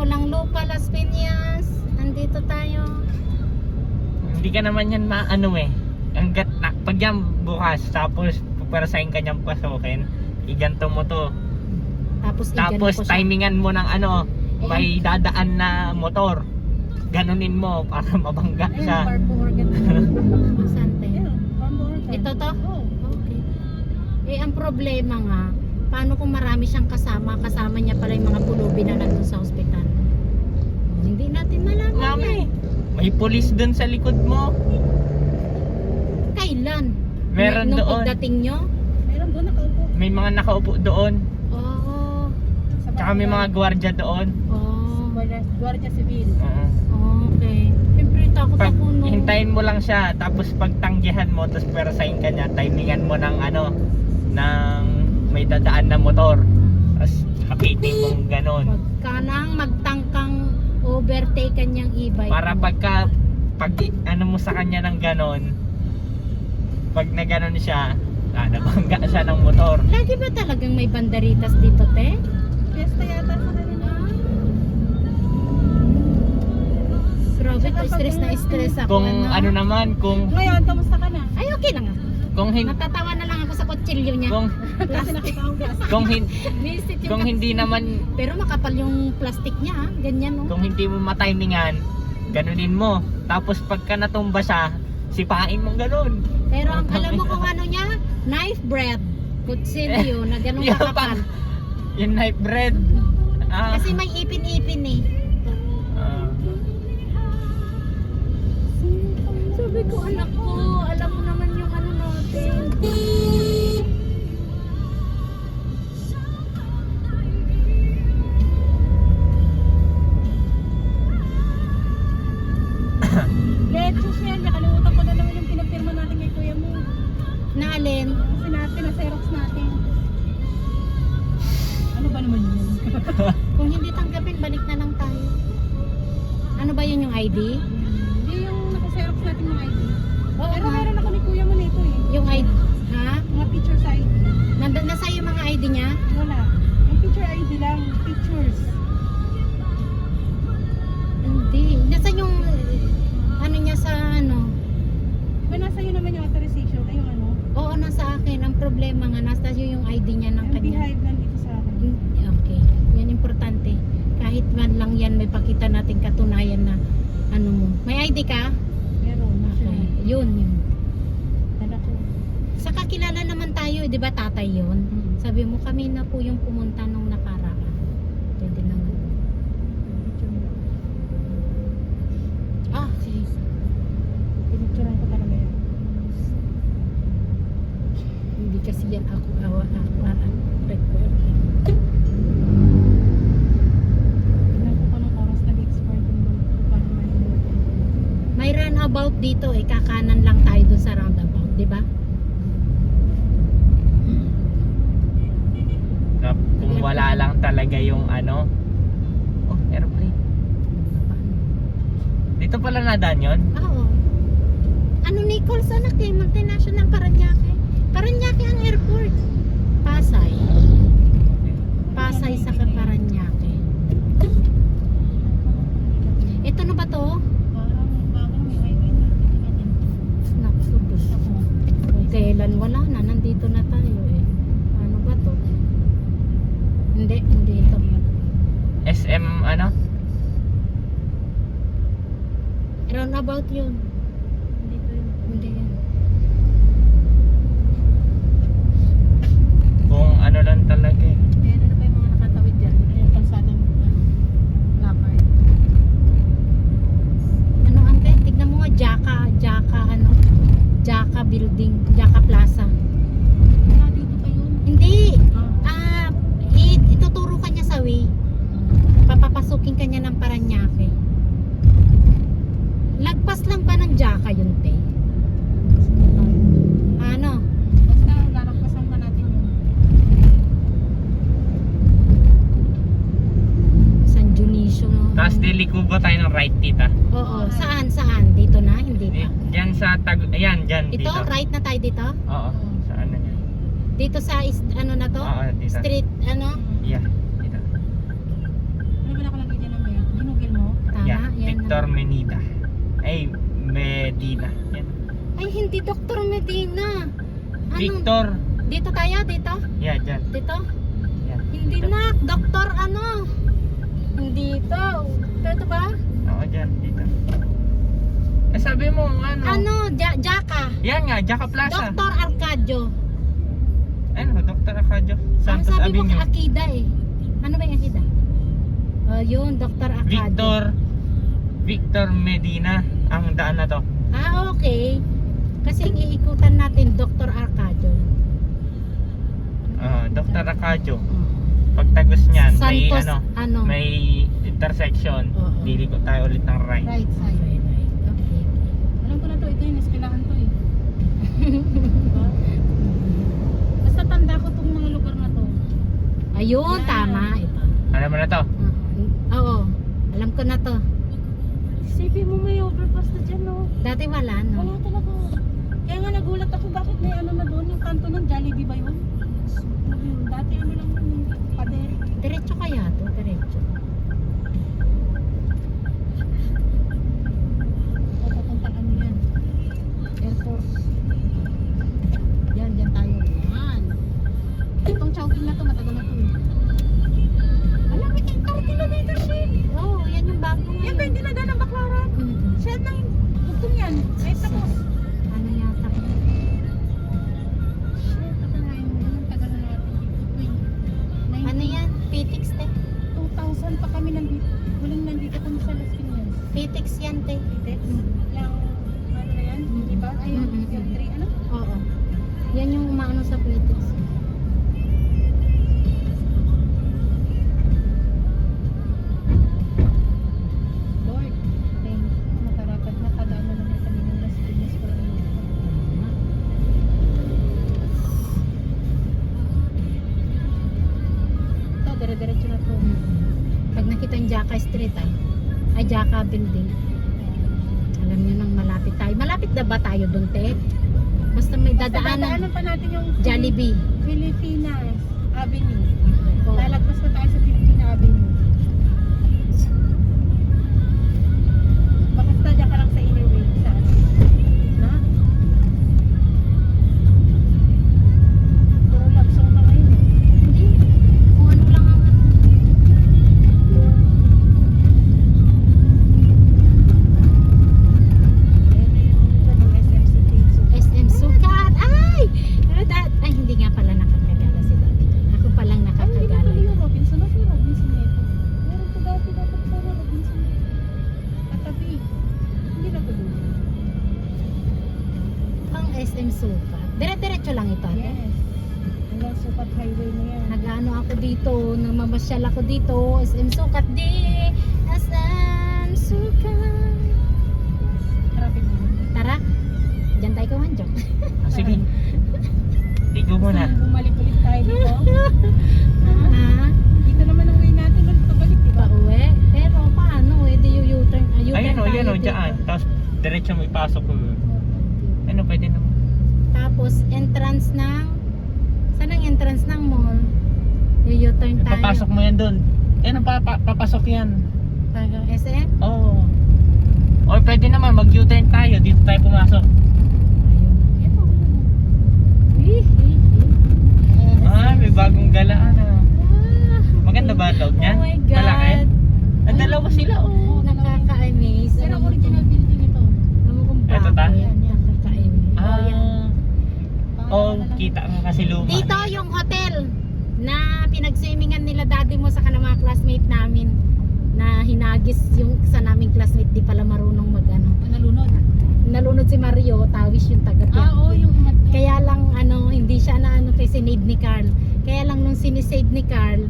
Pulang Lupa, Las Piñas. Andito tayo. Hindi ka naman yan maano eh. Hanggat na, pag yan bukas, tapos puperasahin ka niyang pasukin, iganto mo to. Tapos timingan mo ng ano, may dadaan na motor. Ganunin mo para mabangga siya. Sante. Ito to? Okay. Eh, ang problema nga, paano kung marami siyang kasama niya pala yung mga pulubi na nandun sa ospital? Hindi natin malaman Mami, yan. may pulis dun sa likod mo. Kailan? Meron Nung doon. pagdating nyo? Meron doon nakaupo. May mga nakaupo doon. Oh. Tsaka may mga gwardiya doon. Oh. Guardia Civil. Oo. Okay. Siyempre takot Pag ako no. hintayin mo lang siya, tapos pagtanggihan mo, tapos perasahin ka niya, timingan mo ng ano, ng may dadaan na motor. Tapos hapitin mong ganon. Kanang magtangkang overtake kanyang e-bike. Para pag ano mo sa kanya ng ganon, pag na ganon siya, nabangga siya ng motor. Lagi ba talagang may banderitas dito, te? Fiesta yata sa kanila. Grabe, stress na stress ako. Kung ano naman, kung Ngayon, kamusta ka na? Ay, okay lang ah. Natatawa na lang ako sa kutsilyo niya. Kasi nakita akong gas. Visit yung kung hindi naman, Pero makapal yung plastic niya ah. Ganyan no. kung hindi mo matimingan, ganunin mo. Tapos pagka natumba siya, sipain mong ganon. Pero ang alam mo kung ano niya? Knife bread. Kutsilyo na ganun Yung kakapal. Yung knife bread. Kasi may ipin-ipin eh. Sabi ko, anak ko, alam mo naman yung ano natin. Leches yan. Nakalimutan ko na naman yung pinapirma natin kay kuya mo. Na alin? Kasi natin, na-xerox natin. Ano ba naman yun? Kung hindi tanggapin, balik na lang tayo. Ano ba yun yung ID? Hindi yung naka-xerox natin mga ID. Oo, Pero nga. meron ako ni kuya mo nito eh. Yung ID, ha? Mga pictures ID. Nasa yung mga ID niya? Wala. Yung picture ID lang. Pictures. Hindi. Nasa yung, ano niya sa ano? Diba nasa iyo naman yung authorization? Ay yung ano? Oo, nasa akin. Ang problema nga, nasa yung ID niya ng Yung kanya. beehive nandito sa akin. Okay. Yan importante. Kahit man lang yan, may pakita natin katunayan na ano mo. May ID ka? Meron. Okay. Yun. Dala ko. Saka kilala naman tayo, di ba tatay yun? Sabi mo kami na po yung pumunta nung nakaraan. Pwede naman. Ah, sige. Pinicturean ko talaga yan. Hindi kasi yan ako record. Tignan ko pa ng oras nag-expire yung paano mahinuot. May runabout dito eh, kakanan lang tayo dun sa roundabout, di ba? Kung wala lang talaga yung ano. Oh, airplane. Dito pala nadaan yun? Oo. Ano Nichols, anak eh, multinational Paranaque. Paranaque ang airport. Pasay. Pasay sa Paranaque. Ito na ba to? Parang may ID na. Naku, Diyos ko. Kung kailan wala na, nandito na tayo eh. Ano ba to? Hindi ito. SM ano? Roundabout yun. Dito yun. Hindi yan. Kung ano lang talaga eh. Ayan, ano pa yung mga nakatawid dyan? Ayan, kalsadang placard. Ano ante? Tignan mo nga, Jaka building, Jaka Plaza. Wala dito pa yun. Hindi! Ituturo ka niya sa way. Papapasukin ka niya ng Paranaque. Lagpas lang ba ng Jaka yun, te? Ano? Basta lalakpasan pa natin yun. San Dionisio. Tapos diliko ba tayo ng right tita? Oo. Saan? Dito na? Hindi pa. Diyan sa ayan, diyan Ito? dito. Right na tayo dito? Oo, sa ano niya? Dito sa ano na to? Oo, dito. Street, ano? Yeah, dito. Ano ba nakalagay dyan ng mail? Victor Menida. Ay, Medina. Yan. Ay, hindi Dr. Medina. Anong- Victor. Dito tayo, dito? Yeah, dyan. Dito? Yan. Hindi Dito. na, Dr. ano? Hindi ito. Ito ba? Oo, dyan. Dito. Eh, sabi mo, ano? Ano? Jaka. Yan nga, Jaka Plaza. Dr. Arcadio. Ano, Dr. Acadio. Santos Sabi mo Avenue. Akida eh. Ano ba yung Akida? Yun, Dr. Arcadio. Victor Medina ang daan na to. Ah, okay. Kasi ang iikutan natin, Dr. Arcadio. Dr. Acadio. Pagtagos niyan, may Santos, ano, may intersection. Oo. Liliko tayo ulit ng right. Right side. Right, right. Okay. Alam ko na to, ito yung eskwelahan to eh. Diba? Basta tanda ko tong mga lugar na to. Ayun, Yan. tama. Ito. Alam mo na to? Oo. Alam ko na to. Isipin mo may overpass na dyan, no? Dati wala, no? Wala talaga. Kaya nga nagulat ako, bakit may ano na doon, yung kanto ng Jollibee ba yun? Ano yun? Dati ano lang yun, pader. Diretso kaya to, diretso. O papuntang ano yan? Airport. Yan tayo. Yan. Itong Chowking na to, matagal na to eh. Alam mo, 8 kilometers eh. Oo, yan yung bago Yan ba ngayon. yung dinadaan ng Baclaran? Mm. Siya na yung bugtong yan. Ay, tapos. Ano yata? Shit, nakalain mo. Anong tagal na natin dito? Ano yan? Pitix, te. 2,000 pa kami nandito. Huling nandito kami sa Las Piñas. Pitix yan, te. Yung, ano na yan? Di ba? Ay, yung Mm. yung 3, ano? Oo. Yan yung umaano sa Pitix. Lord, thank you. Nakarapat na kadaan na naman kami ng Las Piñas para dito. Ito, dire-diretso na to. Pag nakita yung Jaka Street, ay Jaka Building, alam nyo nang malapit tayo. Malapit na ba tayo doon, te? Basta may Basta dadaanan. dadaanan pa natin yung Jollibee. Filipinas Avenue. Oo. Lalagpas pa tayo sa Philippine Avenue. Basta dyan ka lang sa inner way. Saan? Na? Puro love song pa ngayon eh. Hindi. Kung ano lang ang Ayun na yung SM City. So, SM Sukat. Ay! Ay, hindi nga pala nakakagala si Daddy. Ako palang ay, hindi na nakakagala. tuloy yung Robinson. Ano yung Robinson nito? Meron ko dati dapat puro Robinson. Katabi. Hindi na tuloy. Ang SM Sukat. Dire-diretso lang ito, ate. Yes. Hanggang Sukat Highway na yan. Nag-ano ako dito, namamasyal ako dito, SM Sukat di, SM Sukat. Traffic na. Tara, dyan tayo kumanjok. Sige. Ligo mo na. Bumalik ulit tayo dito. Ah, Dito naman ang way natin ulit pabalik, di ba? pauwi. Pero paano, di yung U-turn, U-turn Ayan o, tayo yan o, dito. dyan. Tapos diretso mo ipasok ko. Ano, pwede naman. Tapos entrance ng, saan ang entrance ng mall? Yung U-turn tayo. Papasok mo yan doon. Yan, papasok yan. Tayo SM? Oo. Or pwede naman, mag-U-turn tayo. Dito tayo pumasok. Ito. May bagong galaan ah. Maganda ba ang loob niyan? Oh my God. Malaki? Ang dalawa sila oh. Nakaka-amaze. Pero Alam mo original kung- building ito. alam mo kung Eto bago ta? yan. Nakaka-amaze. Oh, yan. Oh, kita nga kasi luma. Dito yung hotel na pinagswimingan nila daddy mo sa kanang mga classmate namin na hinagis yung sa naming classmate di pala marunong magano. Nalunod. Nalunod si Mario, tawis yung taga Yung umat. Kaya lang ano, hindi siya na ano kay sinave ni Carl. Kaya lang nung sinisave ni Carl,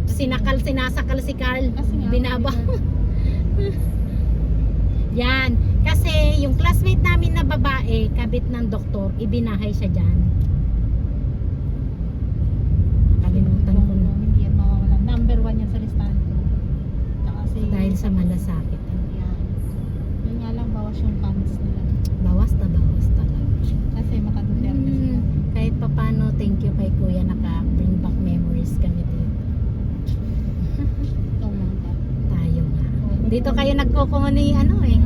sinasakal si Carl. Binaba. Yan. Kasi yung classmate namin na babae, kabit ng doktor, ibinahay siya dyan. Nakalimutan ko na. Hindi yan mawawala. Number 1 yan sa listahan ko. Tsaka si... Dahil sa malasakit. Yan. Yun nga lang, bawas yung funds nila. Bawas talaga. Kasi makaduterte sila. Kahit papano, thank you kay Kuya, naka-bring back memories kami dito. Ikaw lang ka. Tayo nga. May Dito kayo nagkukuha ni ano eh.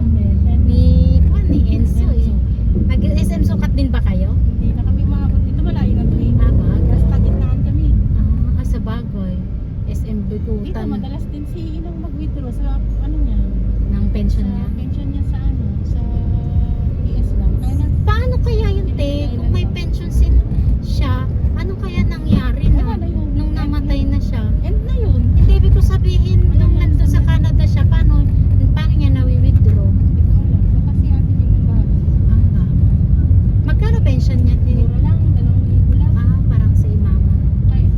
Ni Enzo eh. Nag-SM sukat din ba kayo? Hindi na kami makakot. Dito malayo na to eh. Bagay. Basta gitnaan kami. Sa bagay. SM Dito Bikutan madalas din si Inang mag-withdraw sa ano niya. ng pension Sa niya. pension niya sa ano, sa PS lang. Kaya na, Paano kaya yun, te? Kung may pension siya, ano kaya nangyari wala na na yun. nung namatay na siya? End na yun. Hindi, ibig ko sabihin, nung nandun sa Canada siya, paano niya nawi-withdraw? Hindi ko alam. Baka si ate niya yung bago. Magkano pension niya, te? Mura lang, 2,000 lang. Parang si mama. Kaya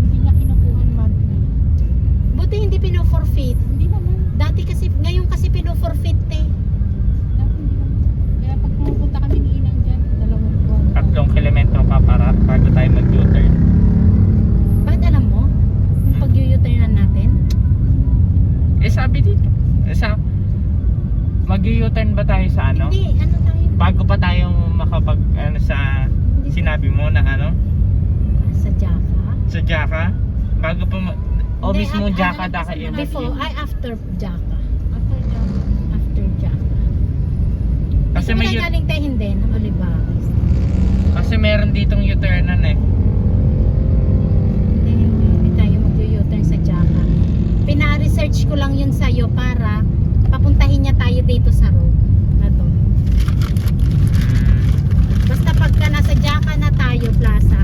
hindi niya kinukuhan monthly. Buti hindi pino-forfeit. Hindi naman. Dati kasi, ngayon kasi pino-forfeit, te. Dati hindi naman. Kaya pag pumupunta kami ni Inang dyan, 2 buwan. 3 kilometro pa para bago tayo mag-U-turn. Bakit alam mo? Kung pag-u-turnan natin? Sabi dito. Mag-U-turn ba tayo sa ano? Hindi, ano tayo? Bago pa tayong makapag sa Hindi sinabi mo na ano? Sa Jaka? Sa Jaka? Bago pa Hindi, mismo ano, Jaka ano, daka yun. Before, after Jaka. After dyan. After Jaka. Kasi Hindi may ba tayo galing tayo hindi, ng Olivares? kasi meron ditong U-turnan eh. Hindi tayo mag-u-turn sa Jaka. Pina-research ko lang yun sa'yo para papuntahin niya tayo dito sa road na to. Basta pagka nasa Jaka na tayo, plaza,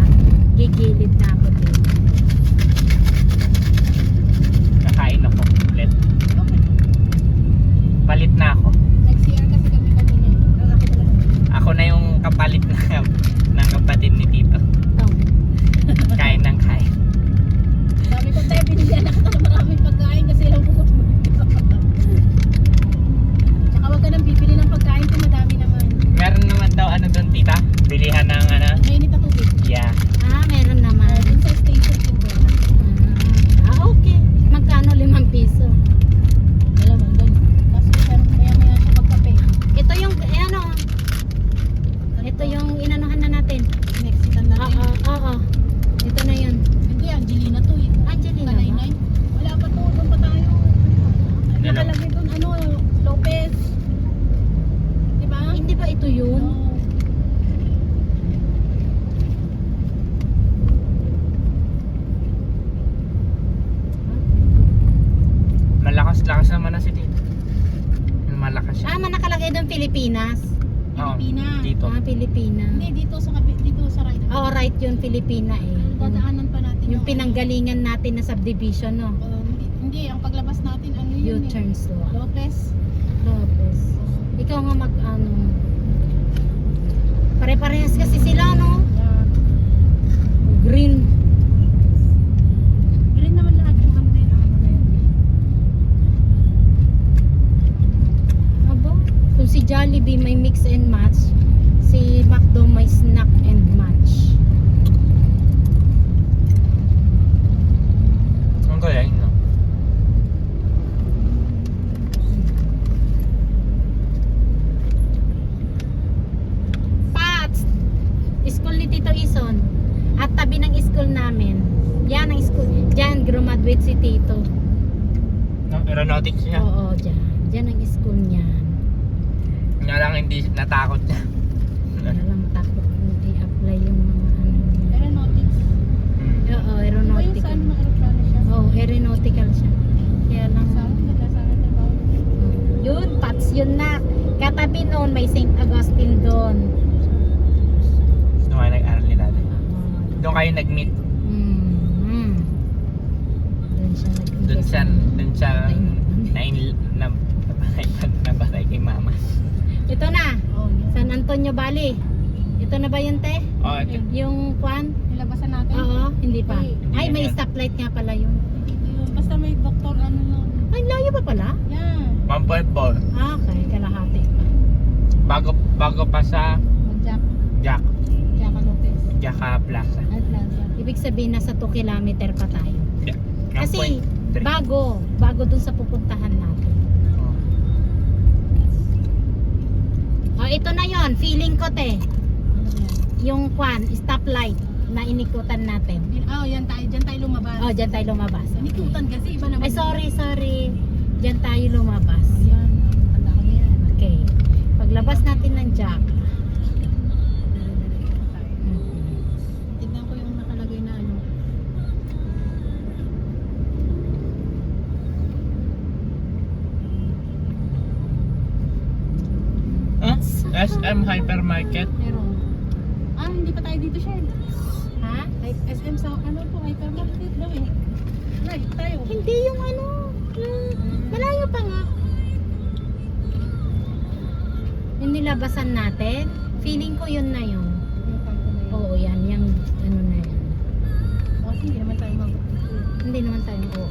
gigilid na ako dito. Kakain ako ulit. Okay. Palit na ako. Nag-CR kasi kami kanina. Ako talaga. Ako na yung kapalit ng kapatid ni Tito. Tong. Kain ng kain. Sabi ko tayo, binigyan ako ng maraming pagkain kasi lang bukod mo. Tsaka wag ka nang bibili ng pagkain kung madami naman. Meron naman daw ano doon, Tita? Bilihan ng ano? Mainit na tubig. Yeah. Meron naman. Dun sa station din doon. Okay. Magkano? 5 piso. Dalaman doon. Kasi pero maya-maya siya magkape. Ito yung, ito yung inanuhan na natin. Mexican natin. Oo. Ito na yun. Hindi, Angelina to eh. Angelina ba? Kanay-nay. Wala pa to, doon pa tayo. Dalawa. Nakalagay doon, ano, Lopez. Diba? Hindi ba ito yun? No. Malakas-lakas naman na si Tito. Malakas siya. Nakalagay doon Pilipinas. Oo, Pilipina. dito. Pilipina. Hindi, dito sa right. Oo, right yun, Pilipina eh. Dadaanan pa natin Yung pinanggalingan natin na subdivision, no? hindi, ang paglabas natin, ano yun eh. U-turn slow. Lopez. Lopez. Ikaw nga pare-parehas kasi sila, no? Green. Green naman lahat yung ano na yun. Aba, kung si Jollibee may mix and match, si McDo may snack and match. Ang galing, no? Pats! School ni Tito Ison. At tabi ng school namin. Yan ang school. Diyan, graduate si Tito. Aeronautics niya. Oo, diyan. Diyan ang school niya. Nga lang hindi natakot niya. Kaya lang takot kung i-apply yung mga ano niya. Aeronautics. Oo, Diba yung aeronautical. saan mga aeroplano siya? Oo, aeronautical siya. Kaya lang, Saan? Nagkasana trabaho. yun, Pats, yun na. Katabi noon, may St. Augustine doon. Gusto nga nag-aral ni Daddy. Doon kayo nag-meet. Doon siya nag-invest. Doon siya Patay na. nabatay kay Mama. Ito na, Oh, yun. San Antonio Valley. Ito na ba yun, te? Oh, ito. Yung kwan? Nilabasan natin. Oo, hindi pa. Hindi. Ay, may Hindi yan. stoplight nga pala yun. Dito yun. Basta may doktor, ano yun. Ay, layo pa pala? Yan. 1.4. Okay, kalahati pa. Bago pa sa Mag-jack. Jaka Lopez. Plaza. At Plaza. Ibig sabihin, nasa 2 kilometer pa tayo. Kasi, 1.3. bago dun sa pupuntahan natin. Oh, ito na yon, feeling ko, te. Ano yan? Yung kwan, stoplight na inikutan natin. Yan tayo. Diyan tayo lumabas. Oh, dyan tayo lumabas. Nikutan kasi, iba naman. Ay, sorry. Diyan tayo lumabas. Ayan, tanda ko na yan. Okay. Paglabas natin ng jack. Dire-diretso na tayo. Mm. Tignan ko yung nakalagay na ano. Huh? SM Hypermarket. Meron. Hindi pa tayo dito, Shell. Ha? SM sa ano po, hypermarket daw eh. Right, tayo. Hindi yung ano. Malayo pa nga. Yung nilabasan natin. Feeling ko yun na yun. Yung kanto na yun. Oo, yan. Yung ano na yan. Kasi hindi naman tayo Hindi naman tayo. Oo.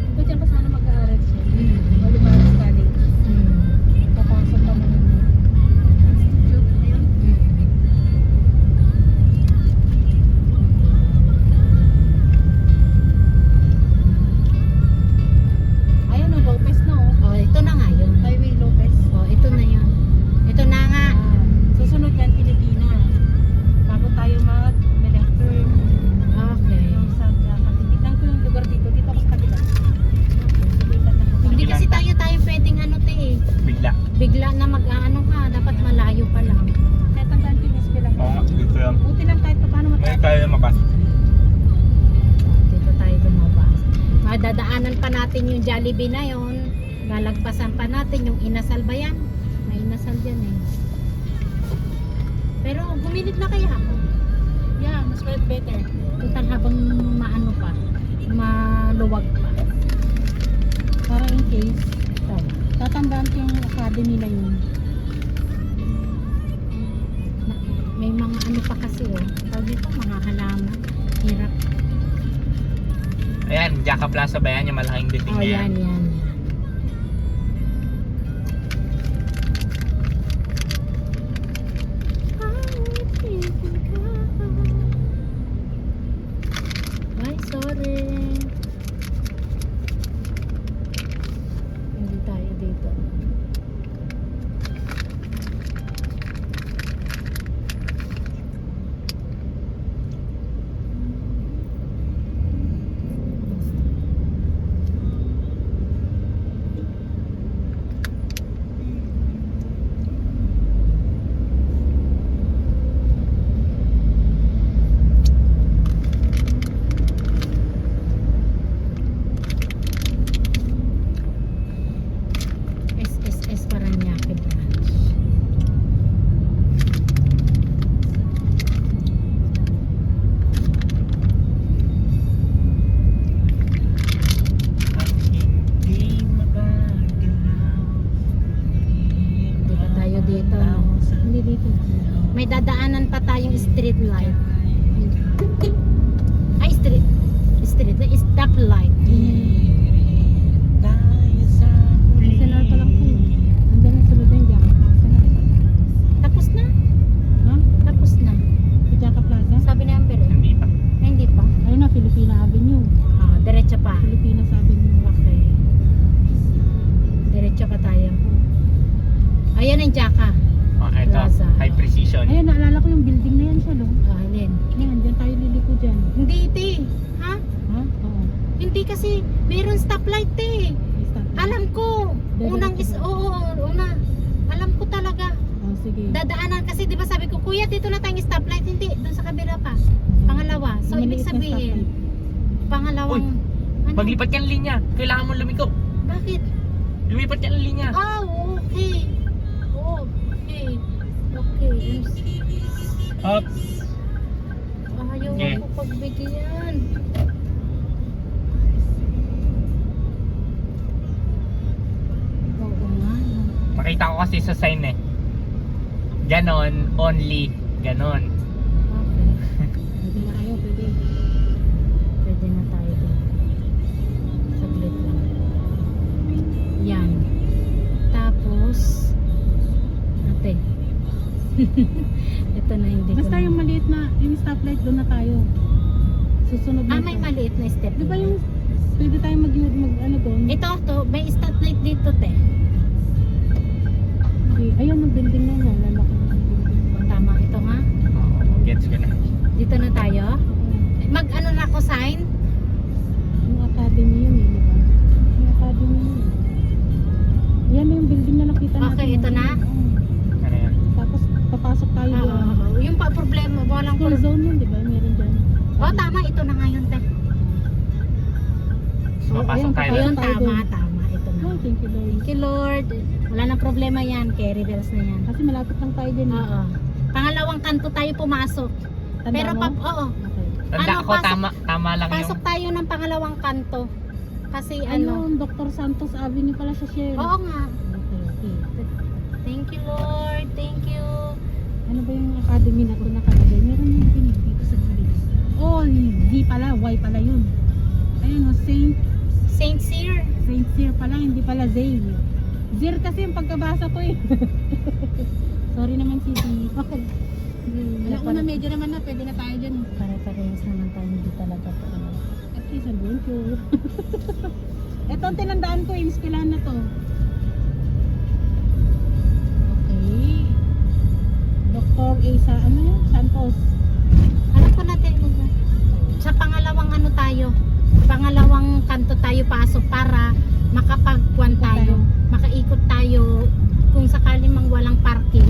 Ito dyan ka sana mag-aaral siya. Mm. Olivares College. Mm. Papasok ka mo ng institute. Ayun. Mm. Ayun o, Lopez na o. Oh, ito na nga yun. Highway Lopez. Oh, ito na yun. Ito na nga. Susunod yan, Pilipina. Bago tayo mag-left turn. Okay. Yung sa titignan ko yung lugar dito. Dito ako sa kabila. Hindi kasi tayo pwedeng ano te eh. Bigla. Bigla na mag-ano ka. Dapat malayo pa lang. Kaya tandaan ko yung SB lang. Oo nga, dito yan. Buti lang kahit pa paano Ngayon matapos. tayo lumabas. Dito tayo lumabas. Madadaanan pa natin yung Jollibee na yon. Lalagpasan pa natin yung Inasal ba yan? May Inasal dyan eh. Pero guminit na kaya ako. Yeah, mas better. Total habang maano pa. Maluwag pa. Para in case, Ito. tatandaan ko yung academy na yun. May mga ano pa kasi oh. Tawag dito mga halaman. Hirap. Ayan, Jaka Plaza ba yan? Yung malaking dating Oh, na yan. yan. Ay, sorry. Hindi tayo dito. SSS Paranaque branch. Hindi magagalaw. Hindi pa tayo dito. No? Hindi dito. May dadaanan pa tayong street light. Ay, street light. Stop light. Tayo sa huli. Sa lahat pala po. Andun ang sunod na yung Jaka Plaza na. Tapos na. Ha? Tapos na. Sa Jaka Plaza? Sabi ni Amber eh. Hindi pa. Ay, hindi pa. Ayun na, Filipina Avenue. Ah, diretso pa. Filipinas Avenue. Okay. Diretso pa tayo. Ayan ang Jaka. Oh, ito. Plaza. High precision. Ayun, naalala ko yung building na yan siya, no? Ah, alin? Yan, dyan tayo liliko dyan. Hindi, te. Ha? Ha? Oo. Hindi kasi meron stoplight, te. May stop. Alam ko. Unang is, oo, una. Alam ko talaga. Oh, sige. Dadaanan kasi 'di ba sabi ko, "Kuya, dito na tayong stoplight." Hindi, doon sa kabila pa. Pangalawa. So ibig Maliit na sabihin, pangalawang ano? Maglipat ka ng linya. Kailangan mo lumiko. Bakit? Lumipat ka ng linya. Ah, okay. Okay. Okay. Up. Ayaw Okay. ako pagbigyan. Oo nga. No. Makita ko kasi sa sign eh. Ganon, only. Ganon. Okay. Pwede na kayo, pwede. Pwede na tayo dito. Saglit lang. Yan. Tapos, ate. Ito na hindi ko Basta na- yung maliit na, yung stoplight, doon na tayo. Susunod na may ito. maliit na step. Di ba yung, pwede tayo mag ano doon? Ito, may stoplight dito, te. Okay. Ayun, ang building na yan. Lalaki na yung building. Tama, ito nga. Oo, gets ko na. Dito na tayo. Oo. Mag-ano na ako sign? Yung academy yun eh, di ba? Yung academy yun. Yan yung building na nakita natin. Okay, ito na? Oo. Ano yan? Tapos papasok tayo doon. Yung pa problema, walang School zone yun, di ba? Meron dyan. Oh, tama, ito na ngayon, te. So, papasok tayo doon. Ayun, tayo tama, doon. tama. Ito na. Oh, thank you Lord. Thank you, Lord. Wala nang problema yan. Carry bells na yan. Kasi malapit lang tayo dyan. Oo. Pangalawang kanto tayo pumasok. Tanda Pero mo? oo. Okay. Tanda Ano, ko, tama lang Pasok yung... tayo ng pangalawang kanto. Kasi ano. Ano, Dr. Santos Avenue pala siya, Sherry. Oo nga. Okay, okay. Thank you, Lord. Thank you. Ano ba yung academy na to nakalagay? Meron yung pinig dito sa gilid. Oh, Z pala, Y pala yun. Ayun, oh, Saint Cyr. Saint Cyr pala, hindi pala Zay. Zir kasi yung pagkabasa ko eh. Sorry naman si Z. Okay. Alam ko na medyo naman na, pwede na tayo dyan. Pare-parehas naman tayo. Hindi talaga po. At least adventure. Ito ang tinandaan ko, yung eskwelahan na to. Okay. Dr. Asa, ano yun? Santos. Alam ko natin kung sa pangalawang ano tayo. Pangalawang kanto tayo pasok para makapagkuan tayo. Makaikot tayo kung sakali mang walang parking.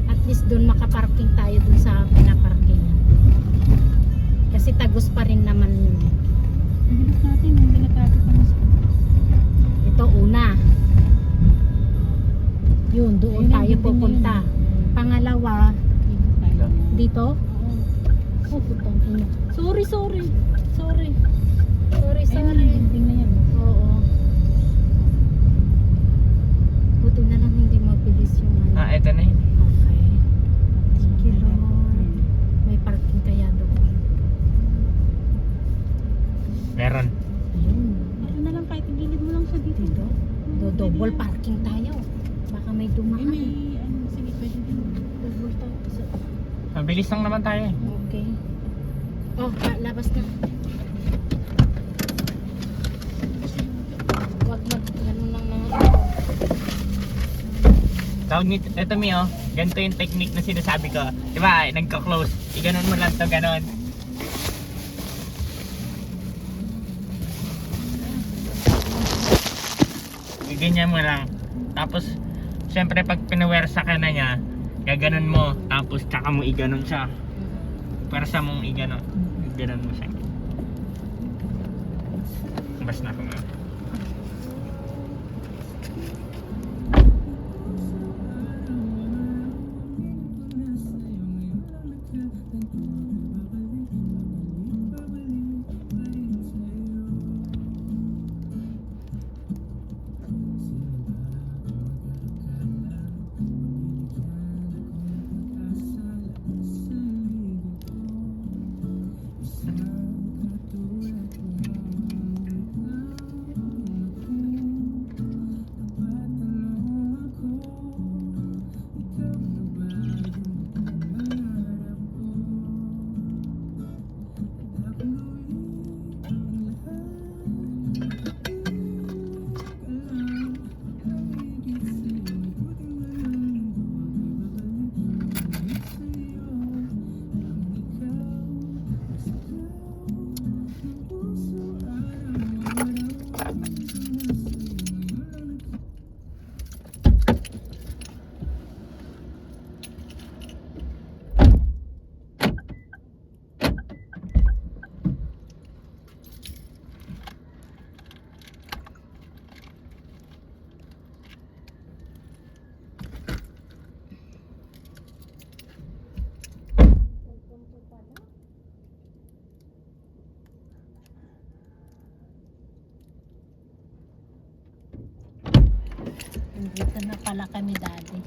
At least doon makaparking tayo doon sa pinaparking. Kasi tagos pa rin naman yun. Ang bilis natin, hindi na traffic pa mas. Ito una. Yun, doon Ayun, tayo ang building pupunta. na yun. Pangalawa, dito. Oo. Oh, putang ina. Sorry. Sorry, Ayun, ang sorry. building na yan. Oo. Buti na lang hindi mabilis yung ano. Ah, eto na yun. Okay. Thank you, Lord. May parking kaya doon. Meron. Ayun. Ano na lang, kahit igilid mo lang siya dito. Dito. Double parking tayo. Baka may Eh, dumaan. may, ano, sige, pwede din. Double tayo. Mabilis lang naman tayo eh. Okay. Oh, labas na. Wag mag ganun lang na. Tawag nito, eto Mi, oh. Ganito yung technique na sinasabi ko. Diba, nagka-close. Iganon mo lang to, ganon. Ganyan mo lang. Tapos, syempre pag pinawersa ka na niya, gaganon mo. Tapos, tsaka mo iganon siya. Pwersa mong iganon. Ganon mo siya. Bas na ako nga. Dito na pala kami dati.